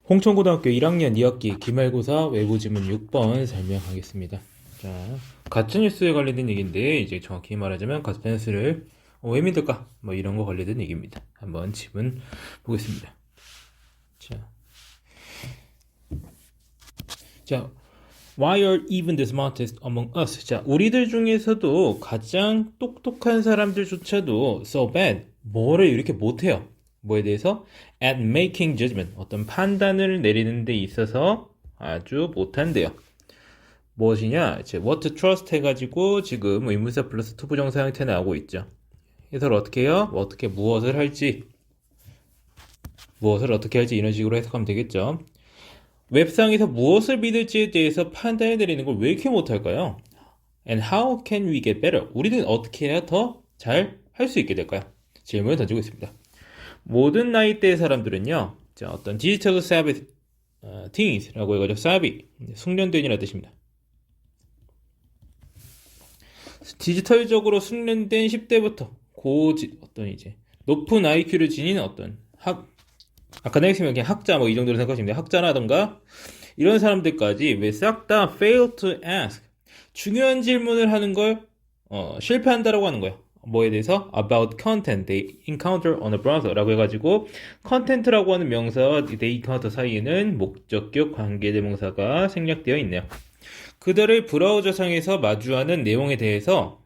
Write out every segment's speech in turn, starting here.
홍천고등학교 1학년 2학기 기말고사 외부지문 6번 설명하겠습니다. 자, 가짜뉴스에 관련된 얘기인데, 이제 정확히 말하자면 가짜뉴스를 왜 믿을까? 뭐 이런 거 관련된 얘기입니다. 한번 지문 보겠습니다. 자, Why are even the smartest among us? 자, 우리들 중에서도 가장 똑똑한 사람들조차도 so bad, 뭐를 이렇게 못해요. 뭐에 대해서? At making judgment, 어떤 판단을 내리는 데 있어서 아주 못한대요. 무엇이냐? 이제 what to trust 해가지고 지금 의문사 플러스 to 부정사 형태 나오고 있죠. 해석을 어떻게 해요? 어떻게 무엇을 할지 이런 식으로 해석하면 되겠죠. 웹상에서 무엇을 믿을지에 대해서 판단을 내리는 걸 왜 이렇게 못할까요? And how can we get better? 우리는 어떻게 해야 더 잘 할 수 있게 될까요? 질문을 던지고 있습니다. 모든 나이대의 사람들은요, 자, 어떤 디지털 savvy teens라고 해가지고 savvy, 숙련된이라는 뜻입니다. 디지털적으로 숙련된 10대부터 어떤 이제 높은 IQ를 지닌 어떤 아까 내가 그냥 학자 뭐 이 정도로 생각하시면 돼요. 학자라던가 이런 사람들까지 왜 싹 다 fail to ask 중요한 질문을 하는 걸 실패한다라고 하는 거예요. 뭐에 대해서? About content they encounter on a browser라고 해가지고 content라고 하는 명사와 they encounter 사이에는 목적격 관계대명사가 생략되어 있네요. 그들의 브라우저상에서 마주하는 내용에 대해서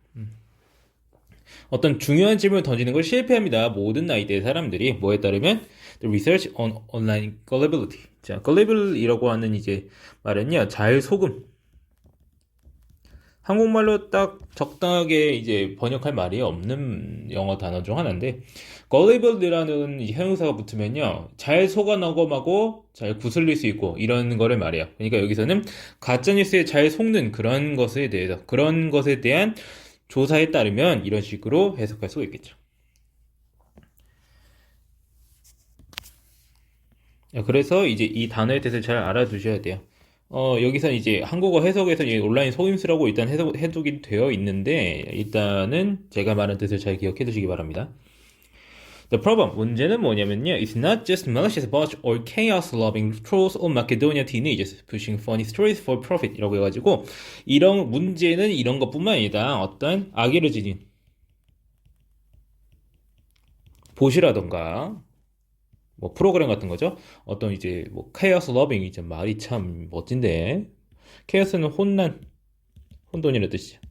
어떤 중요한 질문을 던지는 걸 실패합니다. 모든 나이대의 사람들이 뭐에 따르면 the research on online gullibility. 자, gullible이라고 하는 이제 말은요, 잘 속음. 한국말로 딱 적당하게 이제 번역할 말이 없는 영어 단어 중 하나인데, gullible이라는 형용사가 붙으면요, 잘 속아 넘어가고 잘 구슬릴 수 있고 이런 거를 말해요. 그러니까 여기서는 가짜뉴스에 잘 속는 그런 것에 대한 조사에 따르면 이런 식으로 해석할 수가 있겠죠. 그래서 이제 이 단어의 뜻을 잘 알아두셔야 돼요. 여기서 이제 한국어 해석에서 온라인 속임수라고 일단 해석이 되어 있는데, 일단은 제가 말한 뜻을 잘 기억해 두시기 바랍니다. The problem, 문제는 뭐냐면요. It's not just malicious bots or chaos-loving trolls or Macedonia teenagers pushing funny stories for profit 이라고 해가지고, 문제는 이런 것뿐만 아니라 어떤 악의를 지닌 보시라던가 뭐 프로그램 같은 거죠. 어떤 이제 뭐 chaos loving 이제 말이 참 멋진데, chaos는 혼돈이라는 뜻이죠.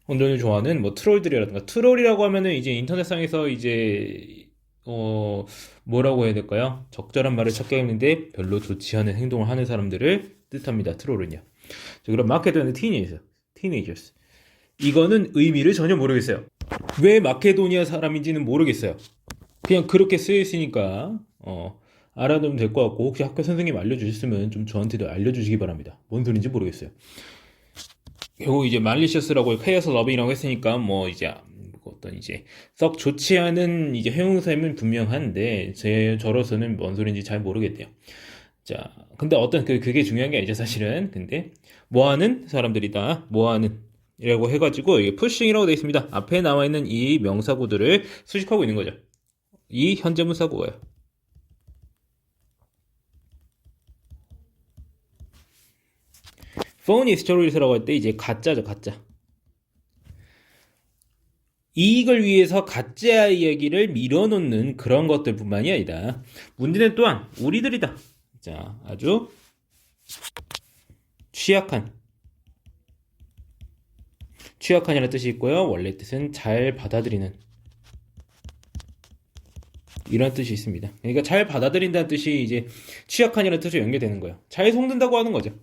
혼돈을 좋아하는 뭐 트롤들이라든가, 트롤이라고 하면은 이제 인터넷상에서 이제 뭐라고 해야 될까요? 적절한 말을 찾기 힘든데 별로 좋지 않은 행동을 하는 사람들을 뜻합니다. 트롤은요. 자, 그럼 마케도니아 teenagers. 이거는 의미를 전혀 모르겠어요. 왜 마케도니아 사람인지는 모르겠어요. 그냥 그렇게 쓰여있으니까 알아두면 될 것 같고, 혹시 학교 선생님 알려주셨으면 좀 저한테도 알려주시기 바랍니다. 뭔 소린지 모르겠어요. 결국 이제 mallicious라고 chaos loving이라고 했으니까 뭐 이제 어떤 이제 썩 좋지 않은 이제 형용사임은 분명한데 저로서는 뭔 소린지 잘 모르겠대요. 자, 근데 그게 중요한 게 아니죠, 사실은. 근데 뭐하는 사람들이다, 뭐하는 이라고 해가지고 이게 pushing이라고 되어 있습니다. 앞에 나와 있는 이 명사구들을 수식하고 있는 거죠. 이 현재분사구예요. phony stories라고 할 때 이제 가짜죠, 가짜. 이익을 위해서 가짜 이야기를 밀어놓는 그런 것들뿐만이 아니라 문제는 또한 우리들이다. 자, 아주 취약한이라는 뜻이 있고요. 원래 뜻은 잘 받아들이는 이런 뜻이 있습니다. 그러니까 잘 받아들인다는 뜻이 이제 취약한이라는 뜻으로 연결되는 거예요. 잘 속는다고 하는 거죠.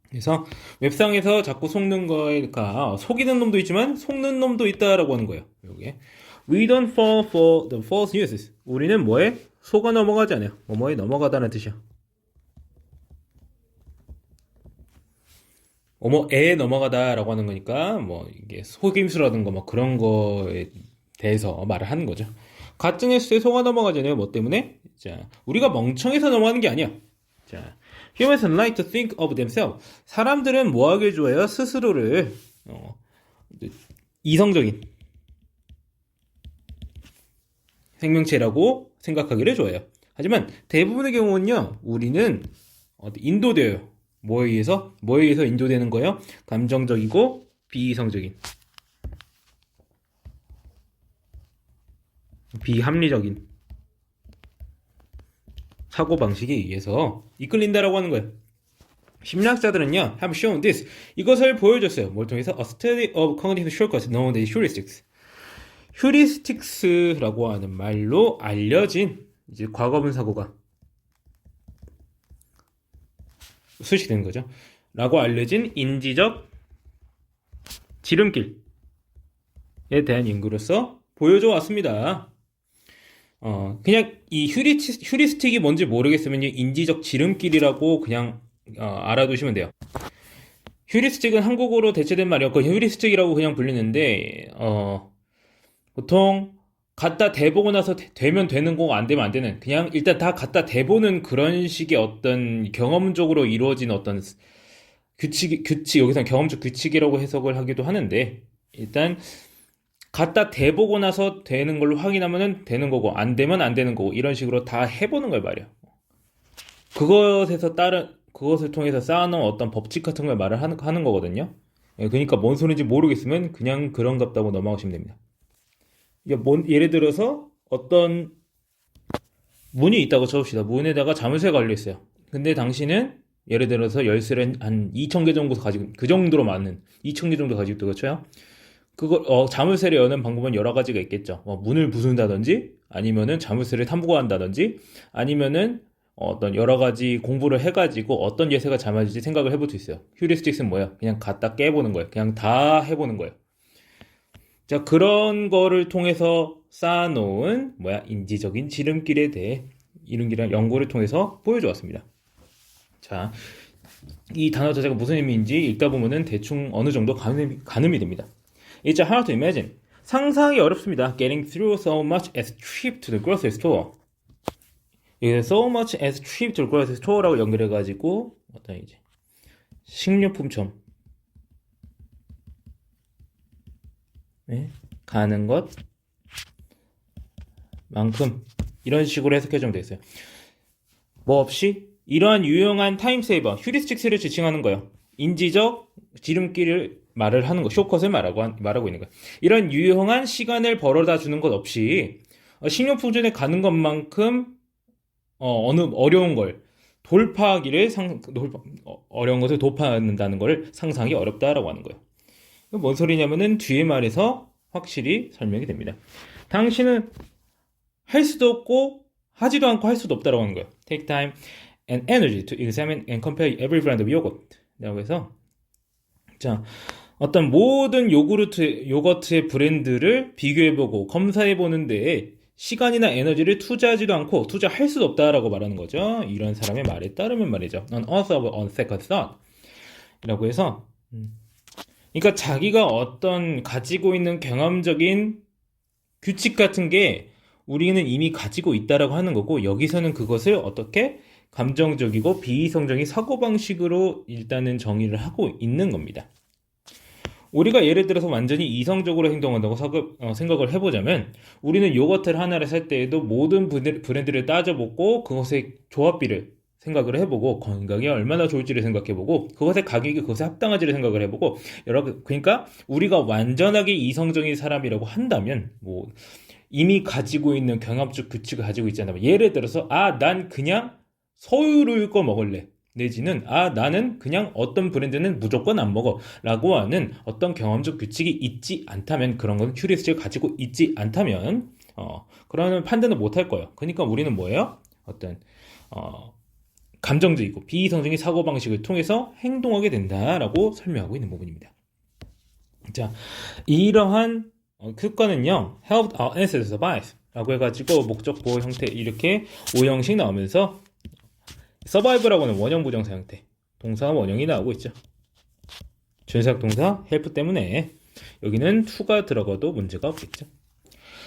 그래서 웹상에서 자꾸 속는 거니까 속이는 놈도 있지만 속는 놈도 있다라고 하는 거예요. 여기에 We don't fall for the false news. 우리는 뭐에 속아 넘어가지 않아요. 뭐뭐에 넘어가다는 뜻이야. 뭐뭐에 넘어가다라고 하는 거니까 뭐 이게 속임수라든가 뭐 그런 거에 대해서 말을 하는 거죠. 가짜뉴스에 속아 넘어가잖아요. 뭐 때문에? 자, 우리가 멍청해서 넘어가는 게 아니야. 자, humans like to think of themselves. 사람들은 뭐 하길 좋아해요? 스스로를 이성적인 생명체라고 생각하기를 좋아해요. 하지만 대부분의 경우는요, 우리는 인도돼요. 뭐에 의해서 인도되는 거예요? 감정적이고 비이성적인, 비합리적인 사고방식에 의해서 이끌린다라고 하는 거예요. 심리학자들은요, have shown this. 이것을 보여줬어요. 뭘 통해서? A study of cognitive shortcuts known as heuristics. 휴리스틱스라고 하는 말로 알려진 이제 과거분 사고가 수식되는 거죠. 라고 알려진 인지적 지름길에 대한 연구로서 보여줘 왔습니다. 그냥 이 휴리스틱이 뭔지 모르겠으면 인지적 지름길이라고 그냥 알아두시면 돼요. 휴리스틱은 한국어로 대체된 말이었고 휴리스틱이라고 그냥 불리는데 보통 갖다 대보고 나서 되면 되는 거고 안 되면 안 되는, 그냥 일단 다 갖다 대보는 그런 식의 어떤 경험적으로 이루어진 어떤 규칙, 여기서 경험적 규칙이라고 해석을 하기도 하는데, 일단 갖다 대보고 나서 되는 걸로 확인하면은 되는 거고 안 되면 안 되는 거고 이런 식으로 다 해보는 걸 말이야. 그것을 통해서 쌓아놓은 어떤 법칙 같은 걸 말을 하는 거거든요. 그러니까 뭔 소리인지 모르겠으면 그냥 그런갑다고 넘어가시면 됩니다. 예를 들어서 어떤 문이 있다고 쳐봅시다. 문에다가 자물쇠가 걸려있어요. 근데 당신은 예를 들어서 열쇠를 한 2,000개 정도 가지고, 그 정도로 많은 2,000개 정도 가지고 있다고 쳐요. 자물쇠를 여는 방법은 여러 가지가 있겠죠. 문을 부순다든지, 아니면은 자물쇠를 탐구한다든지, 아니면은 어떤 여러 가지 공부를 해가지고 어떤 예세가 잘 맞을지 생각을 해볼 수 있어요. 휴리스틱스는 뭐야? 그냥 갖다 깨보는 거예요. 그냥 다 해보는 거예요. 자, 그런 거를 통해서 쌓아놓은 인지적인 지름길에 대해 이런 연구를 통해서 보여주었습니다. 자, 이 단어 자체가 무슨 의미인지 읽다 보면은 대충 어느 정도 가늠이 됩니다. It's hard to imagine. 상상이 어렵습니다. Getting through so much as trip to the grocery store. 이게 so much as trip to the grocery store라고 연결해가지고 어떤 이제 식료품점 가는 것만큼 이런 식으로 해석해주면 되겠어요. 뭐 없이 이러한 유용한 타임세이버, 휴리스틱스를 지칭하는 거예요. 인지적 지름길을 말을 하는 거, 쇼컷을 말하고 있는 거예요. 이런 유용한 시간을 벌어다 주는 것 없이 식료품점에 가는 것만큼 어느 어려운 걸 어려운 것을 돌파한다는 걸 상상이 어렵다라고 하는 거예요. 뭔 소리냐면은 뒤에 말에서 확실히 설명이 됩니다. 당신은 할 수도 없고 하지도 않고 할 수도 없다라고 하는 거예요. Take time and energy to examine and compare every brand of yogurt. 라고 해서 자, 어떤 모든 요거트의 브랜드를 비교해보고 검사해보는 데에 시간이나 에너지를 투자하지도 않고 투자할 수도 없다라고 말하는 거죠. 이런 사람의 말에 따르면 말이죠. An author of on second thought. 라고 해서 그러니까 자기가 어떤 가지고 있는 경험적인 규칙 같은 게 우리는 이미 가지고 있다라고 하는 거고, 여기서는 그것을 어떻게 감정적이고 비이성적인 사고방식으로 일단은 정의를 하고 있는 겁니다. 우리가 예를 들어서 완전히 이성적으로 행동한다고 생각을 해보자면, 우리는 요거트를 하나를 살 때에도 모든 브랜드를 따져보고 그것의 조합비를 생각을 해보고 건강에 얼마나 좋을지를 생각해보고 그것의 가격이 그것에 합당한지를 생각을 해보고 그러니까 우리가 완전하게 이성적인 사람이라고 한다면 이미 가지고 있는 경험적 규칙을 가지고 있잖아요. 예를 들어서 난 그냥 서유를 거 먹을래, 내지는 나는 그냥 어떤 브랜드는 무조건 안 먹어 라고 하는 어떤 경험적 규칙이 있지 않다면, 그런 건 휴리스틱을 가지고 있지 않다면 그러면 판단을 못 할 거예요. 그러니까 우리는 뭐예요? 어떤 감정적이고 비이성적인 사고방식을 통해서 행동하게 된다라고 설명하고 있는 부분입니다. 자, 이러한 습관은요, helped our ancestors survive 라고 해가지고 목적 보호 형태 이렇게 5형식 나오면서 survive라고 하는 원형 부정사 형태, 동사 원형이 나오고 있죠. 준사역 동사 help 때문에 여기는 to가 들어가도 문제가 없겠죠.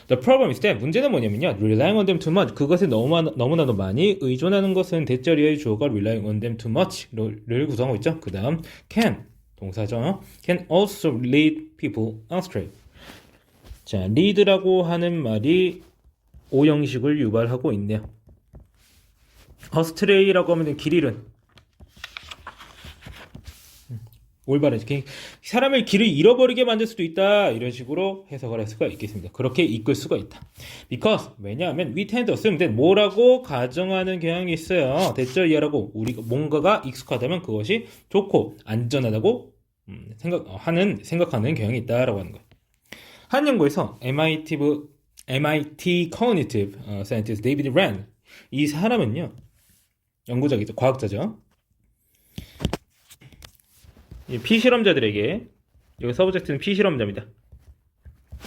The problem is that, 문제는 뭐냐면요, relying on them too much, 그것에 너무나도 많이 의존하는 것은 대절이의 주어가 relying on them too much를 구성하고 있죠. 그 다음 can, 동사죠. can also lead people astray. 자, lead라고 하는 말이 5형식을 유발하고 있네요. 어스트레이라고 하면 길 잃은. 올바른 사람을 길을 잃어버리게 만들 수도 있다 이런 식으로 해석을 할 수가 있겠습니다. 그렇게 이끌 수가 있다. Because 왜냐하면 we tend to assume that 뭐라고 가정하는 경향이 있어요. 됐죠? 이해라고 우리가 뭔가가 익숙하다면 그것이 좋고 안전하다고 생각하는 경향이 있다라고 하는 거예요. 한 연구에서 MIT Cognitive Scientist David Rand 이 사람은요 연구자이죠 과학자죠. 피실험자들에게 여기 서브젝트는 피실험자입니다.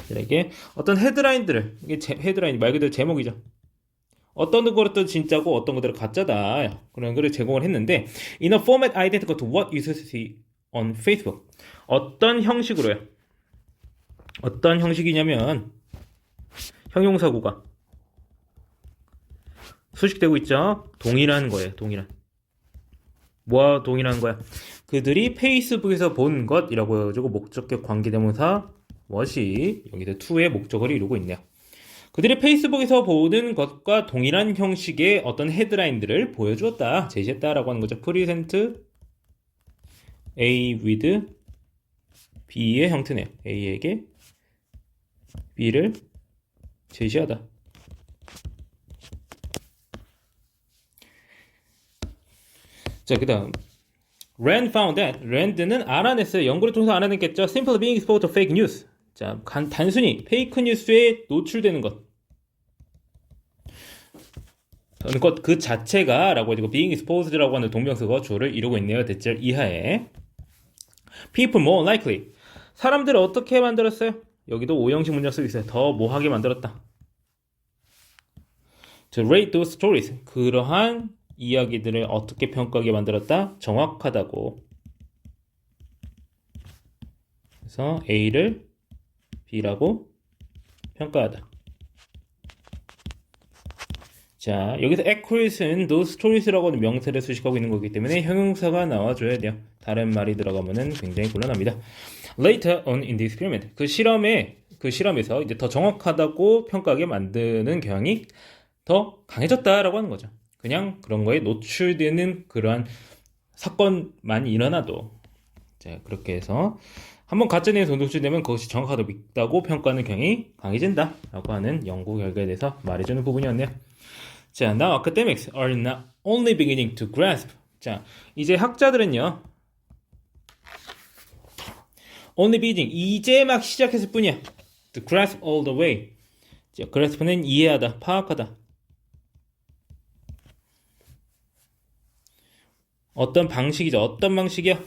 들에게 어떤 헤드라인들을 이게 헤드라인 말 그대로 제목이죠. 어떤 것들은 진짜고 어떤 것들은 가짜다 그런 거를 제공을 했는데 in a format identical to what you see on Facebook 어떤 형식으로요? 어떤 형식이냐면 형용사구가 수식되고 있죠. 동일한 거예요. 동일한 뭐와 동일한 거야? 그들이 페이스북에서 본 것이라고 해가지고 목적격 관계대명사 what이 여기서 to의 목적어를 이루고 있네요. 그들이 페이스북에서 보는 것과 동일한 형식의 어떤 헤드라인들을 보여주었다, 제시했다라고 하는 거죠. present A with B의 형태네요. A에게 B를 제시하다. 자, 그 다음 Rand found that 랜드는 알아냈어요. 연구를 통해서 알아냈겠죠. Simply being exposed to fake news. 자, 단순히 페이크 뉴스에 노출되는 것. 그 자체가 라고 해도 being exposed라고 하는 동명사가 주어를 이루고 있네요. 대절 이하에. People more likely. 사람들을 어떻게 만들었어요? 여기도 오형식 문장 쓰고 있어요. 더 뭐하게 만들었다. To rate those stories. 그러한 이야기들을 어떻게 평가하게 만들었다? 정확하다고. 그래서 A를 B라고 평가하다. 자, 여기서 accurate는 those stories라고 하는 명사를 수식하고 있는 거기 때문에 형용사가 나와줘야 돼요. 다른 말이 들어가면은 굉장히 곤란합니다. Later on in the experiment. 그 실험에서 이제 더 정확하다고 평가하게 만드는 경향이 더 강해졌다라고 하는 거죠. 그냥 그런 거에 노출되는 그러한 사건만 일어나도 자 그렇게 해서 한번 가짜 뉴스에 노출되면 그것이 정확하다고 평가하는 경향이 강해진다 라고 하는 연구 결과에 대해서 말해주는 부분이었네요. 자, now academics are not only beginning to grasp. 자, 이제 학자들은요 only beginning 이제 막 시작했을 뿐이야. to grasp all the way. 자, grasp는 이해하다, 파악하다. 어떤 방식이죠. 어떤 방식이야?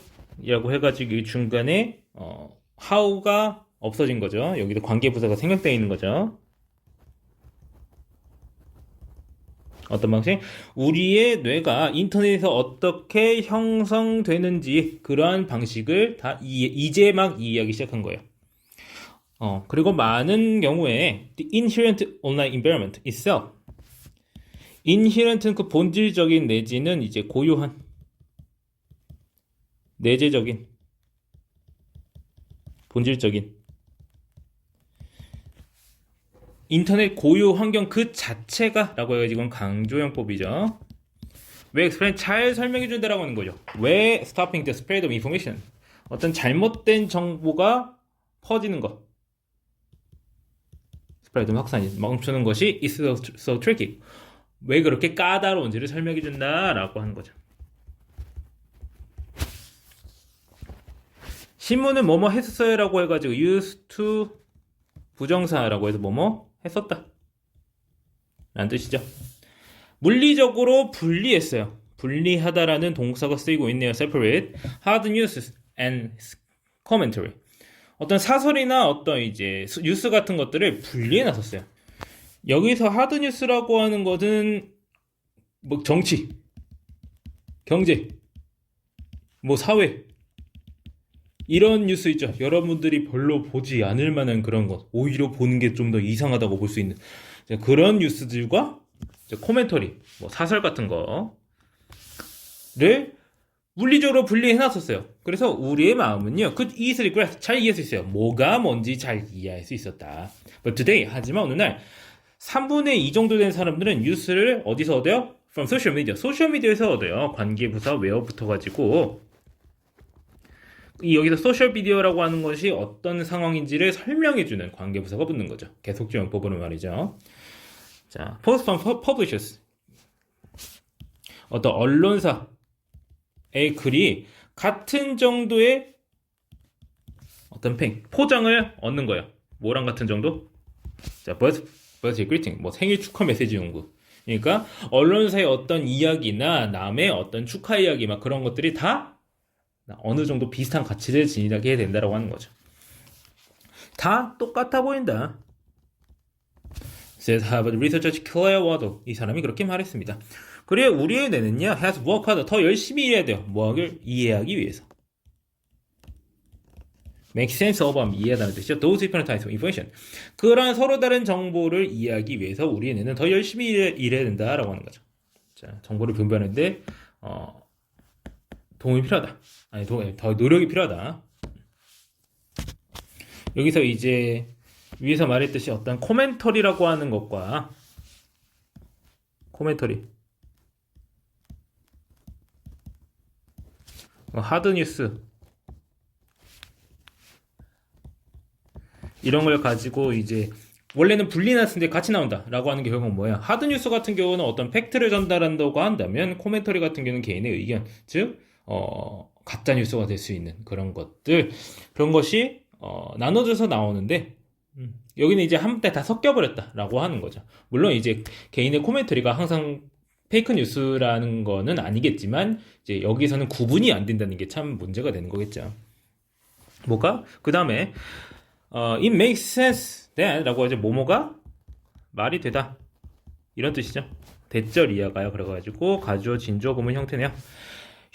라고 해가지고 이 중간에 how가 없어진 거죠. 여기도 관계부사가 생략되어 있는 거죠. 어떤 방식? 우리의 뇌가 인터넷에서 어떻게 형성되는지 그러한 방식을 다 이제 막 이해하기 시작한 거예요. 그리고 많은 경우에 the inherent online environment itself. inherent는 그 본질적인 내지는 이제 고유한 내재적인, 본질적인 인터넷 고유 환경 그 자체가 라고 해가지고 이건 강조형법이죠. 왜 explain 잘 설명해 준다라고 하는 거죠. 왜 stopping the spread of information 어떤 잘못된 정보가 퍼지는 것 spread 확산이 멈추는 것이 is so tricky 왜 그렇게 까다로운지를 설명해 준다라고 하는 거죠. 신문은 뭐뭐 했었어요 라고 해가지고 used to 부정사라고 해서 뭐뭐 했었다 라는 뜻이죠. 물리적으로 분리했어요. 분리하다라는 동사가 쓰이고 있네요. separate hard news and commentary 어떤 사설이나 어떤 이제 뉴스 같은 것들을 분리해 놨었어요. 여기서 hard news라고 하는 것은 뭐 정치, 경제, 뭐 사회 이런 뉴스 있죠. 여러분들이 별로 보지 않을 만한 그런 것, 오히려 보는 게 좀 더 이상하다고 볼 수 있는 그런 뉴스들과 코멘터리, 뭐 사설 같은 거를 물리적으로 분리해놨었어요. 그래서 우리의 마음은요, could easily grasp, 잘 이해할 수 있어요. 뭐가 뭔지 잘 이해할 수 있었다. But today, 하지만 오늘날 3분의 2 정도 된 사람들은 뉴스를 어디서 얻어요? from social media. 소셜미디어에서 얻어요. 관계부사 where 붙어가지고 여기서 소셜 미디어라고 하는 것이 어떤 상황인지를 설명해주는 관계부사가 붙는 거죠. 계속적 용법으로 말이죠. 자, post from publishers. 어떤 언론사의 글이 같은 정도의 어떤 포장을 얻는 거예요. 뭐랑 같은 정도? 자, birthday greeting, 뭐 생일 축하 메시지 용구. 그러니까 언론사의 어떤 이야기나 남의 어떤 축하 이야기 막 그런 것들이 다 어느 정도 비슷한 가치를 지니게 된다라고 하는 거죠. 다 똑같아 보인다. Said Harvard researcher Claire Waddle. 이 사람이 그렇게 말했습니다. 그래 우리의 뇌는요 has work harder. 더 열심히 일해야 돼요. 뭐를 이해하기 위해서. Make sense of 이해하다는 뜻이죠. Those different types of information. 그러한 서로 다른 정보를 이해하기 위해서 우리의 뇌는 더 열심히 일해야 된다라고 하는 거죠. 자, 정보를 분별하는데 도움이 필요하다. 아니, 더 노력이 필요하다. 여기서 이제 위에서 말했듯이 어떤 코멘터리라고 하는 것과 코멘터리 하드뉴스 이런 걸 가지고 이제 원래는 분리났는데 같이 나온다라고 하는 게 결국 뭐야? 하드뉴스 같은 경우는 어떤 팩트를 전달한다고 한다면 코멘터리 같은 경우는 개인의 의견, 즉 가짜 뉴스가 될 수 있는 그런 것들, 그런 것이 나눠져서 나오는데 여기는 이제 한때 다 섞여버렸다라고 하는 거죠. 물론 이제 개인의 코멘터리가 항상 페이크 뉴스라는 거는 아니겠지만 이제 여기서는 구분이 안 된다는 게 참 문제가 되는 거겠죠. 뭐가? 그 다음에 it makes sense that 라고 하죠. 뭐뭐가 말이 되다 이런 뜻이죠. 대절 이하가요. 그래가지고 가주어 진주어 구문 형태네요.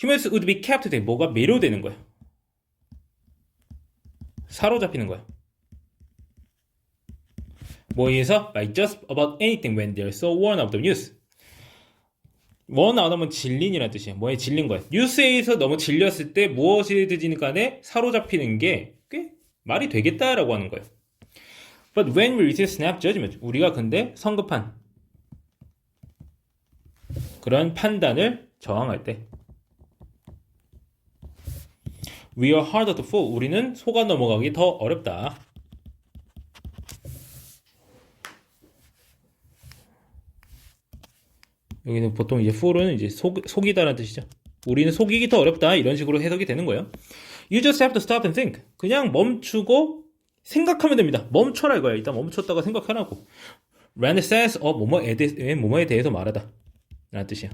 Humans would be captivated. 뭐가 매료되는 거예요. 사로잡히는 거예요. 뭐에서? By just about anything when they're so worn out of news. worn out 하면 질린이라는 뜻이에요. 뭐에 질린 거예요. 뉴스에서 너무 질렸을 때 무엇이든 간에 사로잡히는 게 꽤 말이 되겠다라고 하는 거예요. But when we receive snap judgment, 우리가 근데 성급한 그런 판단을 저항할 때 We are harder to fool. 우리는 속아 넘어가기 더 어렵다. 여기는 보통 이제 fool은 이제 속이다라는 뜻이죠. 우리는 속이기 더 어렵다. 이런 식으로 해석이 되는 거예요. You just have to stop and think. 그냥 멈추고 생각하면 됩니다. 멈춰라 이거야. 일단 멈췄다가 생각하라고. Rand says 뭐뭐에 대해서 말하다. 라는 뜻이야.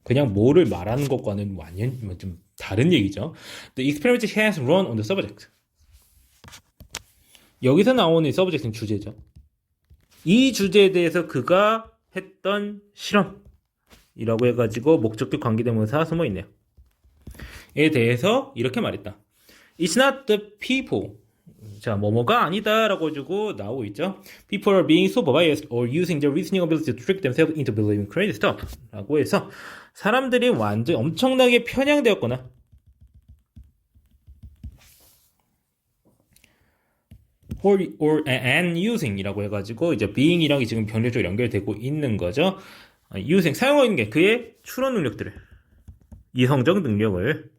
그냥 뭐를 말하는 것과는 완전 좀 다른 얘기죠. The experiment has run on the subject. 여기서 나오는 subject는 주제죠. 이 주제에 대해서 그가 했던 실험이라고 해가지고 목적격 관계대명사 숨어 있네요. 에 대해서 이렇게 말했다. It's not the people. 자, 뭐뭐가 아니다라고 해주고 나오고 있죠. People are being so biased or using their reasoning ability to trick themselves into believing crazy stuff. 라고 해서 사람들이 완전 엄청나게 편향되었거나 and using이라고 해가지고 이제 being이랑 지금 병렬적으로 연결되고 있는 거죠. using 사용하고 있는 게 그의 추론 능력들을 이성적 능력을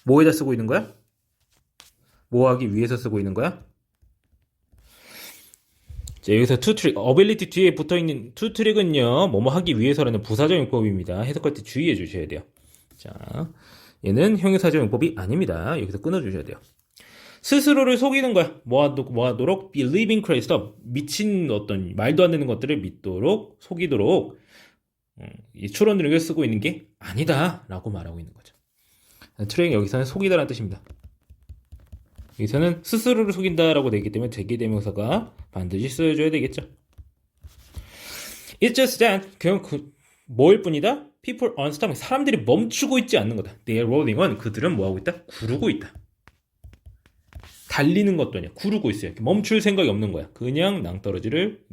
뭐에다 쓰고 있는 거야? 뭐 하기 위해서 쓰고 있는 거야? 자, 여기서 to trick, ability 뒤에 붙어있는 to trick은요, 뭐뭐 하기 위해서라는 부사적 용법입니다. 해석할 때 주의해 주셔야 돼요. 자, 얘는 형용사적 용법이 아닙니다. 여기서 끊어주셔야 돼요. 스스로를 속이는 거야. 뭐 하도록? believing crazy stuff. 미친 어떤 말도 안 되는 것들을 믿도록, 속이도록, 이 추론 능력을 쓰고 있는 게 아니다. 라고 말하고 있는 거죠. 트랙 여기서는 속이다라는 뜻입니다. 여기서는 스스로를 속인다라고 되기 때문에 대개대명사가 반드시 쓰여줘야 되겠죠. It's just that 그냥 뭐일 뿐이다? People aren't stopping. 사람들이 멈추고 있지 않는 거다. They are rolling on. 그들은 뭐하고 있다? 구르고 있다. 달리는 것도 아니야. 구르고 있어요. 멈출 생각이 없는 거야. 그냥 낭떠러지를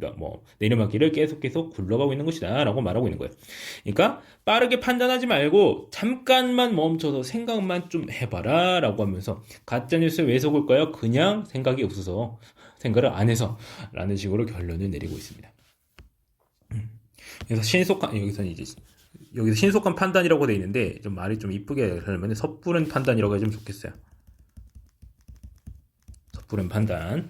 내리막길을 계속 굴러가고 있는 것이다 라고 말하고 있는 거예요. 그러니까 빠르게 판단하지 말고 잠깐만 멈춰서 생각만 좀 해봐라 라고 하면서 가짜뉴스에 왜 속을까요? 그냥 생각이 없어서 생각을 안 해서 라는 식으로 결론을 내리고 있습니다. 그래서 여기서 신속한 판단이라고 돼 있는데 좀 말이 좀 이쁘게 하려면 섣부른 판단이라고 해주면 좋겠어요. 섣부른 판단.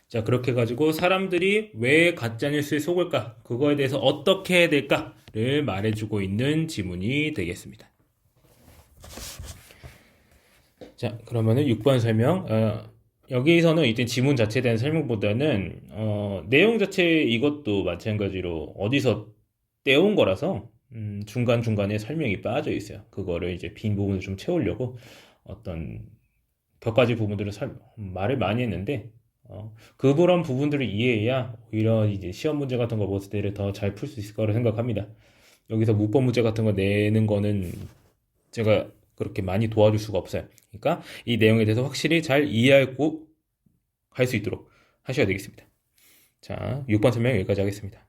자, 그렇게 해가지고 사람들이 왜 가짜뉴스에 속을까? 그거에 대해서 어떻게 해야 될까를 말해주고 있는 지문이 되겠습니다. 자, 그러면은 6번 설명. 여기서는 일단 지문 자체에 대한 설명보다는 내용 자체 이것도 마찬가지로 어디서 떼온 거라서 중간중간에 설명이 빠져 있어요. 그거를 이제 빈 부분을 좀 채우려고 어떤 몇 가지 부분들을 말을 많이 했는데 그런 부분들을 이해해야 오히려 이제 시험 문제 같은 거 봤을 때를 더 잘 풀 수 있을 거라 생각합니다. 여기서 문법 문제 같은 거 내는 거는 제가 그렇게 많이 도와줄 수가 없어요. 그러니까 이 내용에 대해서 확실히 잘 이해하고 할 수 있도록 하셔야 되겠습니다. 자, 6번 설명 여기까지 하겠습니다.